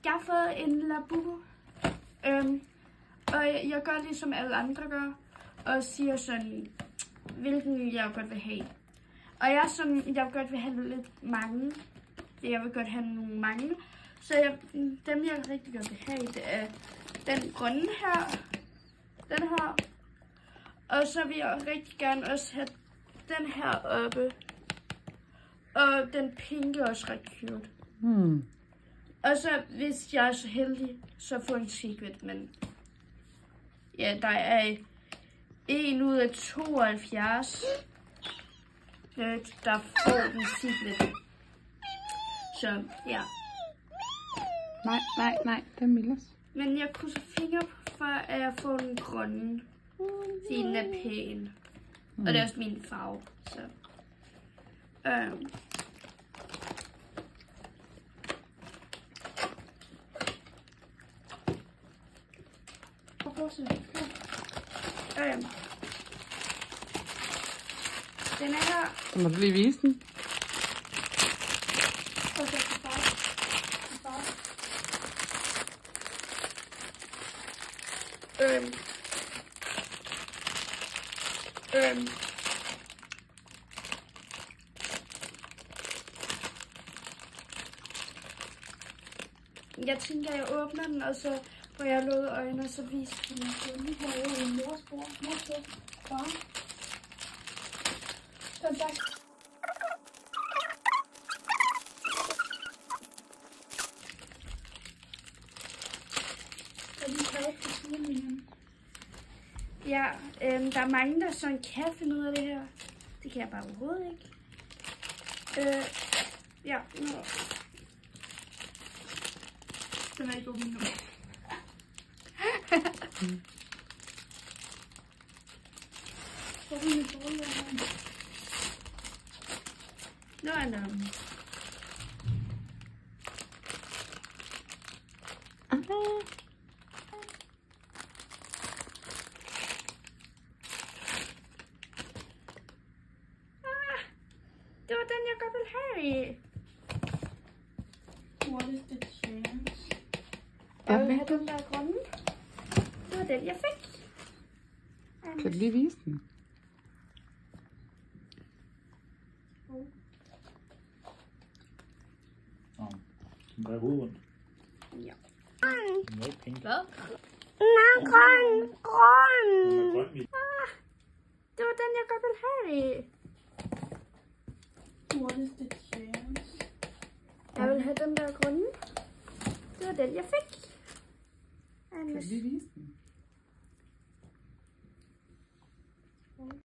Jeg har fået en Labubu. Og jeg gør ligesom alle andre gør. Og siger sådan, hvilken jeg godt vil have. Og jeg godt vil have lidt mange. Jeg vil godt have nogle mange. Så dem jeg rigtig godt vil have, det er den grønne her. Den her. Og så vil jeg rigtig gerne også have den her oppe. Og den pinke er også ret cute. Og så hvis jeg er så heldig, så får en secret. Men ja, der er 1 ud af 72, der får den secret. Så ja. Nej, det er Millas. Men jeg krydser fingre for, at jeg får den grønne. Fordi den er pæn. Og det er også min farve. Så. Den er her. Så må du lige vise den. Jeg tænker, jeg åbner den, og så får jeg lukket øjnene, og så viser den mig. Nu har jeg en morsbord. Far. Så tak. Ja, der er mange, der sådan kan finde ud af det her. Det kan jeg bare overhovedet ikke. Ja, nu. Den er ikke åben nu. Nu er den åben. Det var den, jeg godt ville have. What is the chance? Jeg vil have den der grønne. Det var den, jeg fik. Kan du lige vise den? Den gør hovedet. Ja. Den er ikke pink. Hvad? Nej, grøn. Det var den, jeg godt ville have. What is the chance? Jeg vil have den der grønne. Det var den, jeg fik. Kan du lige vise den?